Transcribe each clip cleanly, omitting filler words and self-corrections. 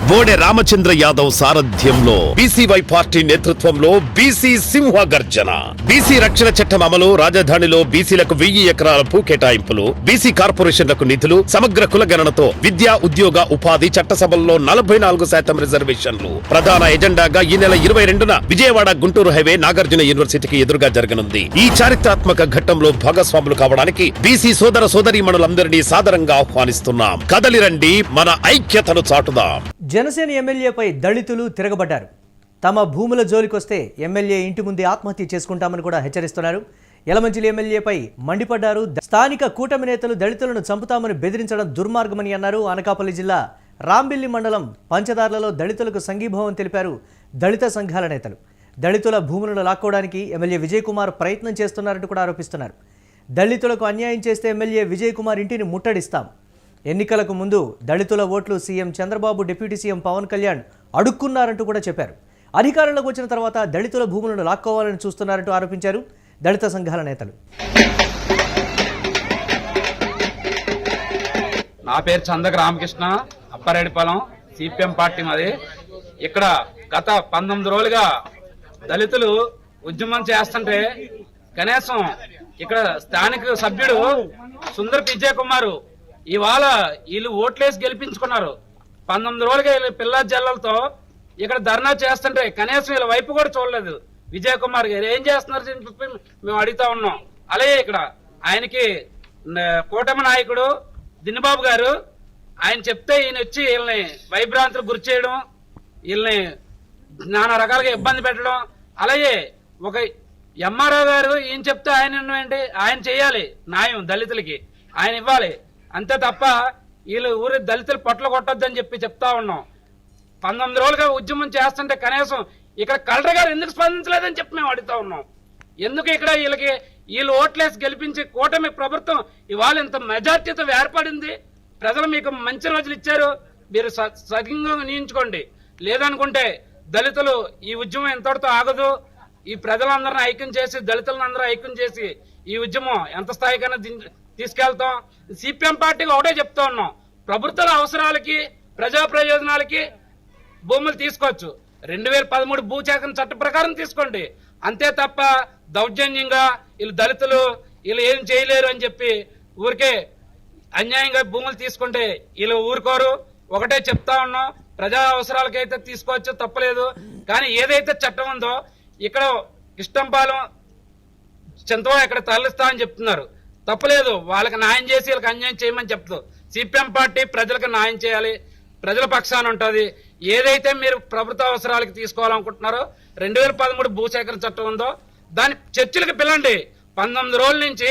బోడే రామచంద్ర యాదవ్ సారథ్యంలో BCY party నేతృత్వంలో BC సింహ గర్జన. బీసీ రక్షణ చట్టం అమలు, రాజధానిలో బీసీలకు 1000 ఎకరాల భూ కేటాయింపులు, బీసీ కార్పొరేషన్లకు నిధులు, సమగ్ర కులగణనతో విద్యా, ఉద్యోగ, ఉపాధి, చట్టసభల్లో 44% రిజర్వేషన్లు ప్రధాన ఎజెండాగా ఈ నెల 22న విజయవాడ గుంటూరు హైవే నాగార్జున యూనివర్సిటీకి ఎదురుగా జరగనుంది. ఈ చారిత్రాత్మక ఘట్టంలో భాగస్వాములు కావడానికి బీసీ సోదర సోదరీమణులందరినీ సాదరంగా ఆహ్వానిస్తున్నాం. కదలిరండి, మన ఐక్యతను చాటుదాం. జనసేన ఎమ్మెల్యేపై దళితులు తిరగబడ్డారు. తమ భూముల జోలికొస్తే ఎమ్మెల్యే ఇంటి ముందే ఆత్మహత్య చేసుకుంటామని కూడా హెచ్చరిస్తున్నారు. యలమంచిలి ఎమ్మెల్యేపై మండిపడ్డారు. స్థానిక కూటమి నేతలు దళితులను చంపుతామని బెదిరించడం దుర్మార్గమని అన్నారు. అనకాపల్లి జిల్లా రాంబిల్లి మండలం పంచదార్లలో దళితులకు సంఘీభావం తెలిపారు దళిత సంఘాల నేతలు. దళితుల భూములను లాక్కోవడానికి ఎమ్మెల్యే విజయ్ కుమార్ ప్రయత్నం చేస్తున్నారంటూ కూడా ఆరోపిస్తున్నారు. దళితులకు అన్యాయం చేస్తే ఎమ్మెల్యే విజయ్ కుమార్ ఇంటిని ముట్టడిస్తాం. ఎన్నికలకు ముందు దళితుల ఓట్లు CM Chandrababu, deputy CM Pawan Kalyan అడుక్కున్నారంటూ కూడా చెప్పారు. అధికారంలోకి వచ్చిన తర్వాత దళితుల భూములను లాక్కోవాలని చూస్తున్నారంటూ ఆరోపించారు దళిత సంఘాల నేతలు. నా పేరు చందక రామకృష్ణ, అప్పారెడ్డిపాలెం, సిపిఎం పార్టీ మాది. ఇక్కడ గత 19 రోజులుగా దళితులు ఉద్యమం చేస్తుంటే కనీసం ఇక్కడ స్థానిక సభ్యుడు సుందర్ విజయ్ కుమార్ ఇవాళ వీళ్ళు ఓట్లేసి గెలిపించుకున్నారు. 19 రోజులుగా వీళ్ళు పిల్ల జల్లలతో ఇక్కడ ధర్నా చేస్తుంటే కనీసం వీళ్ళ వైపు కూడా చూడలేదు. విజయ్ కుమార్ గారు ఏం చేస్తున్నారు అని చెప్పి మేము అడుగుతా ఉన్నాం. అలాగే ఇక్కడ ఆయనకి కూటమి నాయకుడు దిన్నబాబు గారు ఆయన చెప్తే ఈయన వచ్చి వీళ్ళని వైభ్రాంతులకు గురి చేయడం, వీళ్ళని నానా రకాలుగా ఇబ్బంది పెట్టడం. అలాగే ఒక ఎంఆర్ఓ గారు ఈయన చెప్తే ఆయన చేయాలి న్యాయం, దళితులకి ఆయన ఇవ్వాలి అంతే తప్ప వీళ్ళు ఊరి దళితులు పొట్టలు కొట్టొద్దని చెప్పి చెప్తా ఉన్నాం. 19 రోజులుగా ఉద్యమం చేస్తుంటే కనీసం ఇక్కడ కలెక్టర్ గారు ఎందుకు స్పందించలేదని చెప్పి మేము అడుగుతా ఉన్నాం. ఎందుకు ఇక్కడ వీళ్ళు ఓట్లేసి గెలిపించి కూటమి ప్రభుత్వం ఇవాళ ఇంత మెజార్టీతో ఏర్పడింది. ప్రజలు మీకు మంచి రోజులు ఇచ్చారు, మీరు సగంగా నియించుకోండి. లేదనుకుంటే దళితులు ఈ ఉద్యమం ఎంతటితో ఆగదు. ఈ ప్రజలందరినీ ఐక్యం చేసి, దళితులందరూ ఐక్యం చేసి ఈ ఉద్యమం ఎంత స్థాయికైనా తీసుకెళ్తాం. సిపిఎం పార్టీకి ఒకటే చెప్తా ఉన్నాం, ప్రభుత్వాల అవసరాలకి, ప్రజా ప్రయోజనాలకి భూములు తీసుకోవచ్చు. 2013 భూసేకరణ చట్ట ప్రకారం తీసుకోండి. అంతే తప్ప దౌర్జన్యంగా వీళ్ళు దళితులు వీళ్ళు ఏం చేయలేరు అని చెప్పి ఊరికే అన్యాయంగా భూములు తీసుకుంటే వీళ్ళు ఊరుకోరు. ఒకటే చెప్తా ఉన్నాం, ప్రజా అవసరాలకైతే తీసుకోవచ్చు, తప్పలేదు. కానీ ఏదైతే చట్టం ఉందో ఇక్కడ ఇష్టంపాలెం చింతవా ఇక్కడ తరలిస్తా అని చెప్తున్నారు. తప్పలేదు, వాళ్ళకి న్యాయం చేసి వీళ్ళకి అన్యాయం చేయమని చెప్తూ సిపిఎం పార్టీ ప్రజలకు న్యాయం చేయాలి, ప్రజల పక్షాన ఉంటుంది. ఏదైతే మీరు ప్రభుత్వ అవసరాలకు తీసుకోవాలనుకుంటున్నారో 2013 భూసేకరణ చట్టం ఉందో దాని చర్చలకు పిల్లండి. 19 రోజుల నుంచి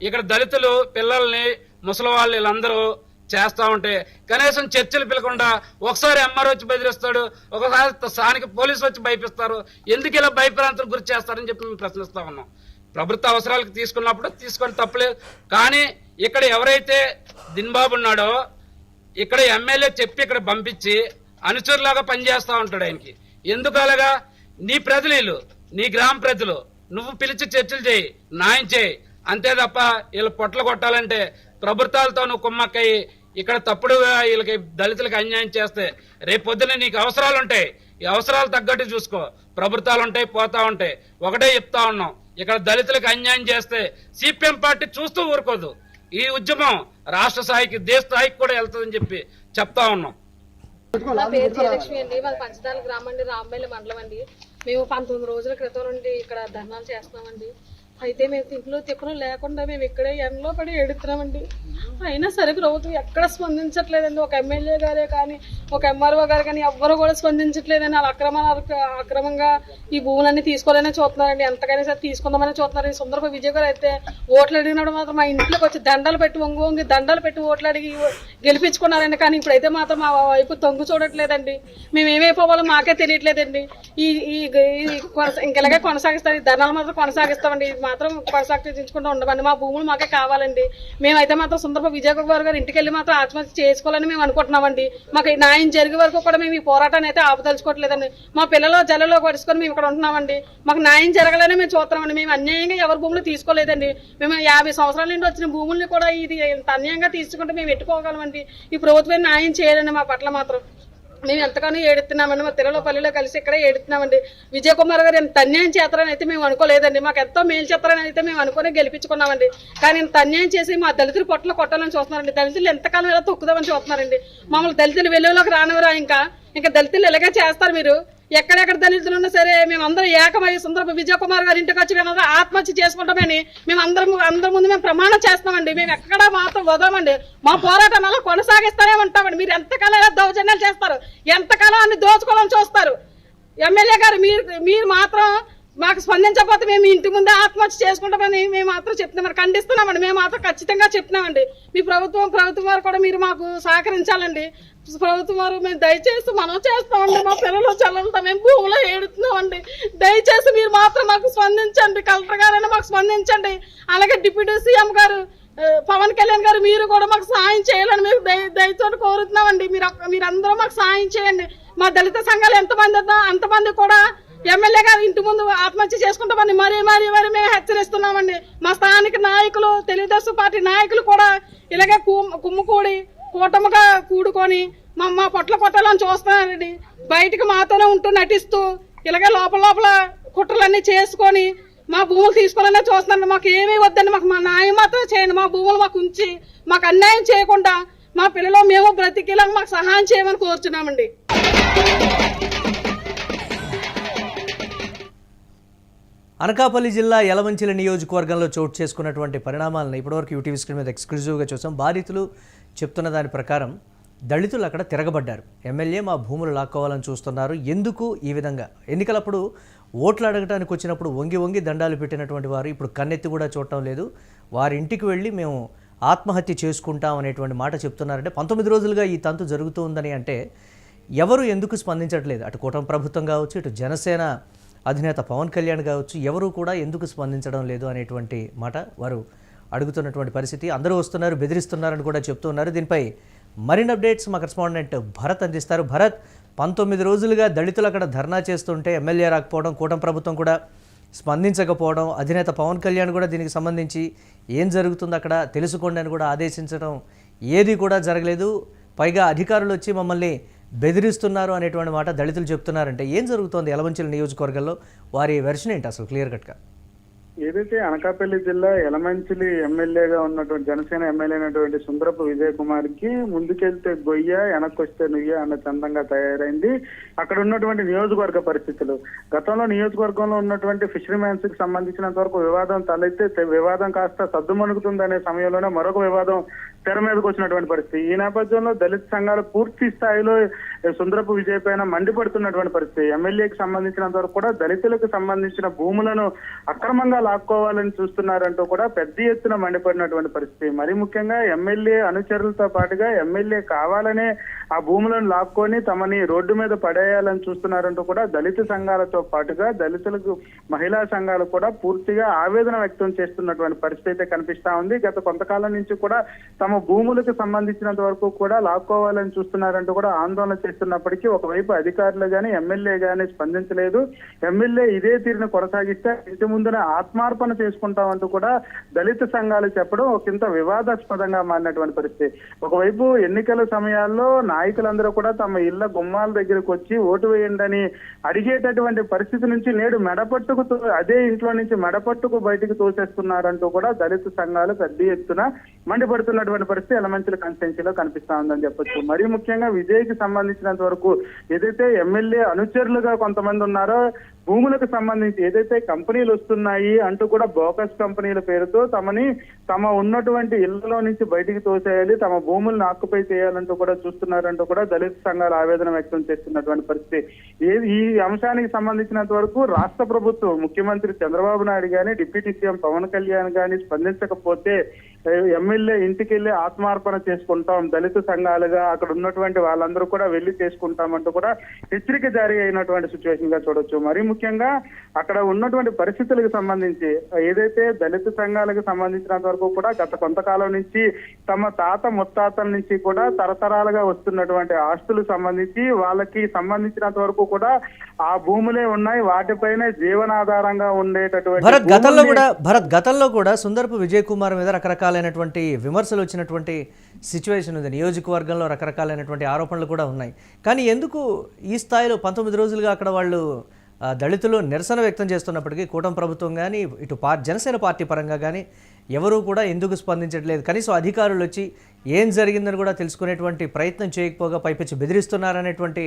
ఇక్కడ దళితులు పిల్లల్ని, ముసలి వాళ్ళు వీళ్ళందరూ చేస్తా ఉంటే కనీసం చర్చలు పిలకుండా ఒకసారి ఎంఆర్ వచ్చి బెదిరిస్తాడు, ఒకసారి స్థానిక పోలీసు వచ్చి భయపిస్తారు. ఎందుకు ఇలా భయప్రాంతాలకు గురి చేస్తారని చెప్పి మేము ప్రశ్నిస్తా ఉన్నాం. ప్రభుత్వ అవసరాలకు తీసుకున్నప్పుడు తీసుకొని తప్పలేదు. కానీ ఇక్కడ ఎవరైతే దిన్బాబు ఉన్నాడో ఇక్కడ ఎమ్మెల్యే చెప్పి ఇక్కడ పంపించి అనుచరులాగా పనిచేస్తా ఉంటాడు ఆయనకి. ఎందుకు అలాగా? నీ ప్రజలు వీళ్ళు, నీ గ్రామ ప్రజలు, నువ్వు పిలిచి చర్చలు చేయి, న్యాయం చేయి అంతే తప్ప వీళ్ళు పొట్టలు కొట్టాలంటే ప్రభుత్వాలతో నువ్వు కుమ్మక్కయి ఇక్కడ తప్పుడుగా వీళ్ళకి దళితులకు అన్యాయం చేస్తే రేపు పొద్దున నీకు అవసరాలు ఉంటాయి, ఈ అవసరాలు తగ్గట్టు చూసుకో. ప్రభుత్వాలు ఉంటాయి, పోతా ఉంటాయి. ఒకటే చెప్తా ఉన్నాం, ఇక్కడ దళితులకు అన్యాయం చేస్తే సిపిఎం పార్టీ చూస్తూ ఊరుకోదు. ఈ ఉద్యమం రాష్ట్ర స్థాయికి, దేశ స్థాయికి కూడా వెళ్తుందని చెప్పి చెప్తా ఉన్నాం. నా పేరు జయలక్ష్మి అండి, మాది పంచదార గ్రామం అండి, రాంబెల్లి మండలం అండి. మేము 19 రోజుల క్రితం నుండి ఇక్కడ ధర్నాలు చేస్తున్నామండి. అయితే మేము తింట్లో తిప్పలు లేకుండా మేము ఇక్కడే ఎండలో పడి ఎడుతున్నామండి. అయినా సరే ప్రభుత్వం ఎక్కడ స్పందించట్లేదండి. ఒక ఎమ్మెల్యే గారే కానీ, ఒక ఎంఆర్ఓ గారు కానీ ఎవ్వరు కూడా స్పందించట్లేదని. అక్రమంగా ఈ భూములన్నీ తీసుకోవాలనే చూస్తున్నారండి. ఎంతకైనా సరే తీసుకుందామని చూస్తున్నారు. సుందరపు విజయ్ గారు అయితే ఓట్లు అడిగినప్పుడు మాత్రం మా ఇంట్లోకి వచ్చి దండాలు పెట్టి వంగి దండాలు పెట్టి ఓట్లు అడిగి గెలిపించుకున్నారండి. కానీ ఇప్పుడైతే మాత్రం మా వైపు తొంగు చూడట్లేదండి. మేము ఏమైపోవాలో మాకే తెలియట్లేదండి. ఇంకెలాగే కొనసాగిస్తారు, ఈ ధర్నాలు మాత్రం కొనసాగిస్తామండి. ఇది మాత్రం కొనసాగించుకుంటూ ఉండమండి. మా భూములు మాకే కావాలండి. మేమైతే మాత్రం సుందరపు విజయ్ కుమార్ గారు ఇంటికి వెళ్ళి మాత్రం ఆత్మహత్య చేసుకోవాలని మేము అనుకుంటున్నామండి. మాకు న్యాయం జరిగే వరకు కూడా మేము ఈ పోరాటాన్ని అయితే ఆపదలుచుకోవట్లేదండి. మా పిల్లలు జల్లలో పడుచుకొని మేము ఇక్కడ ఉంటున్నామండి. మాకు న్యాయం జరగాలని మేము చూస్తున్నామండి. మేము అన్యాయంగా ఎవరి భూములు తీసుకోలేదండి. మేము 50 సంవత్సరాల నుండి వచ్చిన భూముల్ని కూడా ఇది ఇంత అన్యాయంగా తీసుకుంటే మేము ఎట్టుకోగలమండి. ఈ ప్రభుత్వం న్యాయం చేయాలండి మా పట్ల మాత్రం. మేము ఎంతగానో ఏడుతున్నామండి. మా తిరుమలపల్లిలో కలిసి ఇక్కడే ఏడుతున్నామండి. విజయ్ కుమార్ గారు ఎంత అన్యాయం చేస్తారని అయితే మేము అనుకోలేదండి. మాకు ఎంతో మేలు చేస్తారని అయితే మేము అనుకుని గెలిపించుకున్నామండి. కానీ ఇంత అన్యాయం చేసి మా దళితులు పొట్టలు కొట్టాలని చూస్తున్నారండి. దళితులు ఎంతకాలం ఇలా తొక్కుదామని చూస్తున్నారండి. మమ్మల్ని దళితులు వెలుగులోకి రానివరా. ఇంకా దళితులు ఇలాగే చేస్తారు. మీరు ఎక్కడెక్కడ దళితులు ఉన్నా సరే మేమందరం ఏకమై సుందరపు విజయ్ కుమార్ గారి ఇంటికి వచ్చి మేమందరం ఆత్మహత్య చేసుకుంటామని మేము అందరి ముందు మేము ప్రమాణం చేస్తామండి. మేము ఎక్కడ మాత్రం వదలమండి. మా పోరాటం అలా కొనసాగిస్తూనే ఉంటామండి. మీరు ఎంతకాలం ఇలా దౌర్జన్యాలు చేస్తారు, ఎంతకాలం అన్ని దోచుకోవాలని చూస్తారు. ఎమ్మెల్యే గారు మీరు మాత్రం మాకు స్పందించకపోతే మేము ఇంటి ముందే ఆత్మహత్య చేసుకుంటామని మేము మాత్రం చెప్తున్నాం, ఖండిస్తున్నామండి. మేము మాత్రం ఖచ్చితంగా చెప్తున్నామండి. మీ ప్రభుత్వం వారు కూడా మీరు మాకు సహకరించాలండి. ప్రభుత్వం వారు మేము దయచేసి మనం చేస్తామండి. మా పిల్లలు చల్లలతో మేము భూమిలో ఏడుతున్నామండి. దయచేసి మీరు మాత్రం మాకు స్పందించండి. కలెక్టర్ గారైనా మాకు స్పందించండి. అలాగే డిప్యూటీ సీఎం గారు పవన్ కళ్యాణ్ గారు మీరు కూడా మాకు సాయం చేయాలని మేము దయతో కోరుతున్నామండి. మీరందరూ మాకు సాయం చేయండి. మా దళిత సంఘాలు ఎంతమంది ఉందో అంతమంది కూడా ఎమ్మెల్యే గారు ఇంటి ముందు ఆత్మహత్య చేసుకుంటామని మరీ మేము హెచ్చరిస్తున్నామండి. మా స్థానిక నాయకులు, తెలుగుదేశం పార్టీ నాయకులు కూడా ఇలాగే కుమ్ముకూడి కూటమిగా కూడుకొని మా పొట్ల కొట్టాలని చూస్తున్నారండి. బయటకు మాతోనే ఉంటూ నటిస్తూ ఇలాగే లోపల కుట్రలన్నీ చేసుకొని మా భూములు తీసుకోవాలనే చూస్తున్నారండి. మాకు ఏమీ వద్దండి. మాకు మా న్యాయం మాత్రం చేయండి. మా భూములు మాకు ఉంచి మాకు అన్యాయం చేయకుండా మా పిల్లలు మేము బ్రతికేలాగా మాకు సహాయం చేయమని కోరుచున్నామండి. అనకాపల్లి జిల్లా యలమంచిలి నియోజకవర్గంలో చోటు చేసుకున్నటువంటి పరిణామాలను ఇప్పటివరకు యూటీవీ స్క్రీన్ మీద ఎక్స్క్లూజివ్గా చూసాం. బాధితులు చెప్తున్న దాని ప్రకారం దళితులు అక్కడ తిరగబడ్డారు. ఎమ్మెల్యే మా భూములు లాక్కోవాలని చూస్తున్నారు. ఎందుకు ఈ విధంగా? ఎన్నికలప్పుడు ఓట్లు అడగటానికి వచ్చినప్పుడు వంగి దండాలు పెట్టినటువంటి వారు ఇప్పుడు కన్నెత్తి కూడా చూడటం లేదు. వారి ఇంటికి వెళ్ళి మేము ఆత్మహత్య చేసుకుంటాం అనేటువంటి మాట చెప్తున్నారంటే 19 రోజులుగా ఈ తంతు జరుగుతూ ఉందని అంటే ఎవరు ఎందుకు స్పందించట్లేదు? అటు కూటమి ప్రభుత్వం కావచ్చు, ఇటు జనసేన అధినేత పవన్ కళ్యాణ్ కావచ్చు, ఎవరు కూడా ఎందుకు స్పందించడం లేదు అనేటువంటి మాట వారు అడుగుతున్నటువంటి పరిస్థితి. అందరూ వస్తున్నారు, బెదిరిస్తున్నారని కూడా చెప్తున్నారు. దీనిపై మరిన్ని అప్డేట్స్ మా కరెస్పాండెంట్ భరత్ అందిస్తారు. భరత్, 19 రోజులుగా దళితులు అక్కడ ధర్నా చేస్తుంటే ఎమ్మెల్యే రాకపోవడం, కూటమి ప్రభుత్వం కూడా స్పందించకపోవడం, అధినేత పవన్ కళ్యాణ్ కూడా దీనికి సంబంధించి ఏం జరుగుతుంది అక్కడ తెలుసుకోండి అని కూడా ఆదేశించడం, ఏది కూడా జరగలేదు. పైగా అధికారులు వచ్చి మమ్మల్ని బెదిరిస్తున్నారు అనేటువంటి మాట దళితులు చెప్తున్నారంటే ఏం జరుగుతోంది యలమంచిలి నియోజకవర్గంలో? వారి వెర్షన్ ఏంటి అసలు క్లియర్ కట్గా? ఏదైతే అనకాపల్లి జిల్లా యలమంచిలి ఎమ్మెల్యేగా ఉన్నటువంటి జనసేన ఎమ్మెల్యే అయినటువంటి సుందరపు విజయ్ కుమార్ కి ముందుకెళ్తే గొయ్య వెనక్కొస్తే నుయ్య అన్న చందంగా తయారైంది అక్కడ ఉన్నటువంటి నియోజకవర్గ పరిస్థితులు. గతంలో నియోజకవర్గంలో ఉన్నటువంటి ఫిషరీమెన్స్ కి సంబంధించినంత వరకు వివాదం తలెత్తే వివాదం కాస్త సద్దుమణుగుతుందనే సమయంలోనే మరొక వివాదం తెర మీదకి వచ్చినటువంటి పరిస్థితి. ఈ నేపథ్యంలో దళిత సంఘాలు పూర్తి స్థాయిలో సుందరపు విజయ్ పైన మండిపడుతున్నటువంటి పరిస్థితి. ఎమ్మెల్యేకి సంబంధించినంత వరకు కూడా దళితులకు సంబంధించిన భూములను అక్రమంగా లాక్కోవాలని చూస్తున్నారంటూ కూడా పెద్ద ఎత్తున మండిపడినటువంటి పరిస్థితి. మరి ముఖ్యంగా ఎమ్మెల్యే అనుచరులతో పాటుగా ఎమ్మెల్యే కావాలనే ఆ భూములను లాక్కొని తమని రోడ్డు మీద పడేయాలని చూస్తున్నారంటూ కూడా దళిత సంఘాలతో పాటుగా దళితులకు మహిళా సంఘాలు కూడా పూర్తిగా ఆవేదన వ్యక్తం చేస్తున్నటువంటి పరిస్థితి అయితే కనిపిస్తా ఉంది. గత కొంతకాలం నుంచి కూడా తమ భూములకు సంబంధించినంత వరకు కూడా లాక్కోవాలని చూస్తున్నారంటూ కూడా ఆందోళన చేస్తున్నప్పటికీ ఒకవైపు అధికారులు గాని ఎమ్మెల్యే గాని స్పందించలేదు. ఎమ్మెల్యే ఇదే తీరును కొనసాగిస్తే ఇంటి ముందున ఆత్మార్పణ చేసుకుంటామంటూ కూడా దళిత సంఘాలు చెప్పడం ఒకంత వివాదాస్పదంగా మారినటువంటి పరిస్థితి. ఒకవైపు ఎన్నికల సమయాల్లో నాయకులందరూ కూడా తమ ఇళ్ల గుమ్మాల దగ్గరకు వచ్చి ఓటు వేయండి అని అడిగేటటువంటి పరిస్థితి నుంచి నేడు మెడపట్టుకు అదే ఇంట్లో నుంచి మెడపట్టుకు బయటకు తోసేస్తున్నారంటూ కూడా దళిత సంఘాలు పెద్ద ఎత్తున మండిపడుతున్నటువంటి పరిస్థితి యలమంచిలి కాన్స్టిట్యున్సీలో కనిపిస్తా ఉందని చెప్పొచ్చు. మరీ ముఖ్యంగా విజయ్కి సంబంధించినంత వరకు ఏదైతే ఎమ్మెల్యే అనుచరులుగా కొంతమంది ఉన్నారో భూములకు సంబంధించి ఏదైతే కంపెనీలు వస్తున్నాయి అంటూ కూడా బోకస్ కంపెనీల పేరుతో తమ ఉన్నటువంటి ఇళ్లలో నుంచి బయటికి తోసేయాలి, తమ భూములను ఆక్యుపై చేయాలంటూ కూడా చూస్తున్నారంటూ కూడా దళిత సంఘాలు ఆవేదన వ్యక్తం చేస్తున్నటువంటి పరిస్థితి. ఈ అంశానికి సంబంధించినంత వరకు రాష్ట్ర ప్రభుత్వం ముఖ్యమంత్రి చంద్రబాబు నాయుడు గాని డిప్యూటీ సీఎం పవన్ కళ్యాణ్ గాని స్పందించకపోతే ఎమ్మెల్యే ఇంటికి వెళ్ళి ఆత్మార్పణ చేసుకుంటాం, దళిత సంఘాలుగా అక్కడ ఉన్నటువంటి వాళ్ళందరూ కూడా వెళ్లి చేసుకుంటామంటూ కూడా హెచ్చరిక జారీ అయినటువంటి సిచ్యువేషన్ గా చూడొచ్చు. మరీ ముఖ్యంగా అక్కడ ఉన్నటువంటి పరిస్థితులకు సంబంధించి ఏదైతే దళిత సంఘాలకు సంబంధించినంత వరకు కూడా గత కొంతకాలం నుంచి తమ తాత ముత్తాతల నుంచి కూడా తరతరాలుగా వస్తున్నటువంటి ఆస్తులు సంబంధించి వాళ్ళకి సంబంధించినంత వరకు కూడా ఆ భూములే ఉన్నాయి, వాటిపైనే జీవనాధారంగా ఉండేటటువంటి గతంలో కూడా సుందరపు విజయ్ కుమార్ మీద రకరకాలైనటువంటి విమర్శలు వచ్చినటువంటి సిచ్యువేషన్ ఉంది. నియోజకవర్గంలో రకరకాలైనటువంటి ఆరోపణలు కూడా ఉన్నాయి. కానీ ఎందుకు ఈ స్థాయిలో 19 రోజులుగా అక్కడ వాళ్ళు దళితులు నిరసన వ్యక్తం చేస్తున్నప్పటికీ కూటమి ప్రభుత్వం కానీ ఇటు జనసేన పార్టీ పరంగా కానీ ఎవరూ కూడా ఎందుకు స్పందించట్లేదు? కనీసం అధికారులు వచ్చి ఏం జరిగిందని కూడా తెలుసుకునేటువంటి ప్రయత్నం చేయకపోగా పైపెచ్చి బెదిరిస్తున్నారనేటువంటి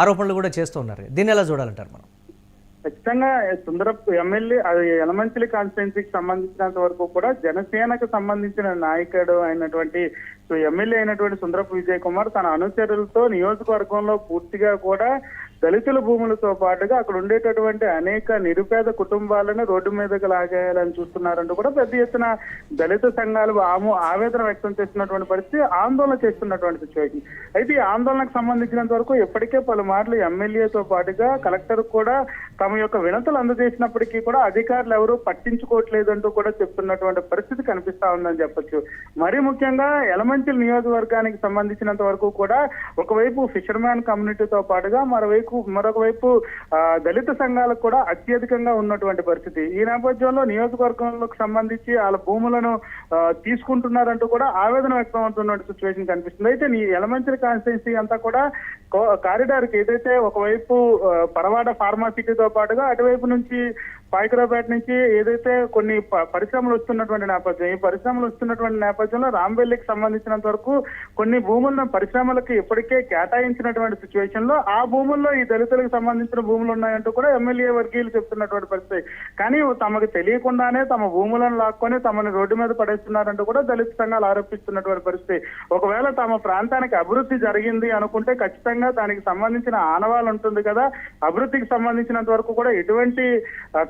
ఆరోపణలు కూడా చేస్తూ ఉన్నారు. దీన్ని ఎలా చూడాలంటారు మనం? ఖచ్చితంగా సుందరపు ఎమ్మెల్యే అది యలమంచిలి కాన్స్టిట్యున్సీకి సంబంధించినంత వరకు కూడా జనసేనకు సంబంధించిన నాయకుడు అయినటువంటి ఎమ్మెల్యే అయినటువంటి సుందరపు విజయ్ కుమార్ తన అనుచరులతో నియోజకవర్గంలో పూర్తిగా కూడా దళితుల భూములతో పాటుగా అక్కడ ఉండేటటువంటి అనేక నిరుపేద కుటుంబాలను రోడ్డు మీదకి లాగేయాలని చూస్తున్నారంటూ కూడా పెద్ద ఎత్తున దళిత సంఘాలు ఆవేదన వ్యక్తం చేస్తున్నటువంటి పరిస్థితి, ఆందోళన చేస్తున్నటువంటి సిచ్యువేషన్. అయితే ఈ ఆందోళనకు సంబంధించినంత వరకు ఇప్పటికే పలుమార్లు ఎమ్మెల్యేతో పాటుగా కలెక్టర్ కూడా తమ యొక్క వినతులు అందజేసినప్పటికీ కూడా అధికారులు ఎవరూ పట్టించుకోవట్లేదంటూ కూడా చెప్తున్నటువంటి పరిస్థితి కనిపిస్తా ఉందని చెప్పొచ్చు. మరీ ముఖ్యంగా యలమంచిలి నియోజకవర్గానికి సంబంధించినంత వరకు కూడా ఒకవైపు ఫిషర్మ్యాన్ కమ్యూనిటీతో పాటుగా మరొక వైపు దళిత సంఘాలకు కూడా అత్యధికంగా ఉన్నటువంటి పరిస్థితి. ఈ నేపథ్యంలో నియోజకవర్గంలోకి సంబంధించి వాళ్ళ భూములను తీసుకుంటున్నారంటూ కూడా ఆవేదన వ్యక్తం అవుతున్న సిచ్యువేషన్ కనిపిస్తుంది. అయితే ఈ యలమంచిలి కాన్స్టిట్యున్సీ అంతా కూడా కారిడార్ కి ఏదైతే ఒకవైపు పరవాడ ఫార్మాసిటీతో పాటుగా అటువైపు నుంచి పాయకరావుపేట నుంచి ఏదైతే కొన్ని పరిశ్రమలు వస్తున్నటువంటి నేపథ్యం, ఈ పరిశ్రమలు వస్తున్నటువంటి నేపథ్యంలో రాంబెల్లికి సంబంధించినంత వరకు కొన్ని భూములను పరిశ్రమలకు ఇప్పటికే కేటాయించినటువంటి సిచ్యువేషన్ లో ఆ భూముల్లో ఈ దళితులకు సంబంధించిన భూములు ఉన్నాయంటూ కూడా ఎమ్మెల్యే వర్గీయులు చెప్తున్నటువంటి పరిస్థితి. కానీ తమకు తెలియకుండానే తమ భూములను లాక్కొని తమను రోడ్డు మీద పడేస్తున్నారంటూ కూడా దళిత సంఘాలు ఆరోపిస్తున్నటువంటి పరిస్థితి. ఒకవేళ తమ ప్రాంతానికి అభివృద్ధి జరిగింది అనుకుంటే ఖచ్చితంగా దానికి సంబంధించిన ఆనవాళ్ళు ఉంటుంది కదా. అభివృద్ధికి సంబంధించినంత వరకు కూడా ఎటువంటి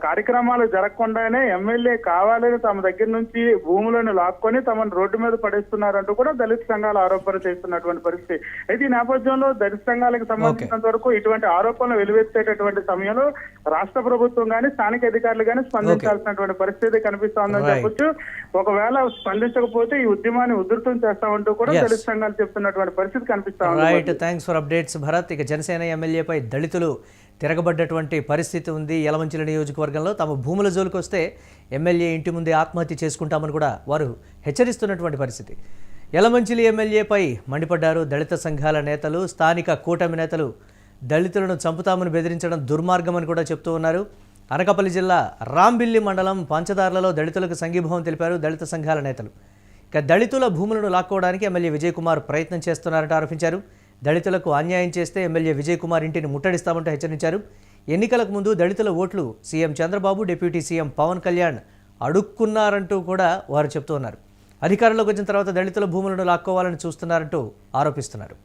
కార్యక్రమాలు జరగకుండానే ఎమ్మెల్యే కావాలని తమ దగ్గర నుంచి భూములను లాక్కొని తమను రోడ్డు మీద పడేస్తున్నారంటూ కూడా దళిత సంఘాలు ఆరోపణ చేస్తున్నటువంటి పరిస్థితి. అయితే ఈ నేపథ్యంలో దళిత సంఘాలకు సంబంధించినంత వరకు ఇటువంటి ఆరోపణలు వెలువెత్తేటటువంటి సమయంలో రాష్ట్ర ప్రభుత్వం కానీ స్థానిక అధికారులు కానీ స్పందించాల్సినటువంటి పరిస్థితి కనిపిస్తోందని చెప్పొచ్చు. ఒకవేళ స్పందించకపోతే ఈ ఉద్యమాన్ని ఉధృతం చేస్తామంటూ కూడా దళిత సంఘాలు చెప్తున్నటువంటి పరిస్థితి కనిపిస్తా ఉంది. Right, thanks for updates Bharat. ఇక జనసేన ఎమ్మెల్యేపై దళితులు తిరగబడ్డటువంటి పరిస్థితి ఉంది. యలమంచిలి నియోజకవర్గంలో తమ భూముల జోలికి వస్తే ఎమ్మెల్యే ఇంటి ముందే ఆత్మహత్య చేసుకుంటామని కూడా వారు హెచ్చరిస్తున్నటువంటి పరిస్థితి. యలమంచిలి ఎమ్మెల్యేపై మండిపడ్డారు దళిత సంఘాల నేతలు. స్థానిక కూటమి నేతలు దళితులను చంపుతామని బెదిరించడం దుర్మార్గమని కూడా చెప్తూ ఉన్నారు. అనకాపల్లి జిల్లా రాంబిల్లి మండలం పంచదార్లలో దళితులకు సంఘీభావం తెలిపారు దళిత సంఘాల నేతలు. ఇక దళితుల భూములను లాక్కోవడానికి ఎమ్మెల్యే విజయ్ కుమార్ ప్రయత్నం చేస్తున్నారంటూ ఆరోపించారు. దళితులకు అన్యాయం చేస్తే ఎమ్మెల్యే విజయ్ కుమార్ ఇంటిని ముట్టడిస్తామంటూ హెచ్చరించారు. ఎన్నికలకు ముందు దళితుల ఓట్లు CM Chandrababu, deputy CM Pawan Kalyan అడుక్కున్నారంటూ కూడా వారు చెప్తూ ఉన్నారు. అధికారంలోకి వచ్చిన తర్వాత దళితుల భూములను లాక్కోవాలని చూస్తున్నారంటూ ఆరోపిస్తున్నారు.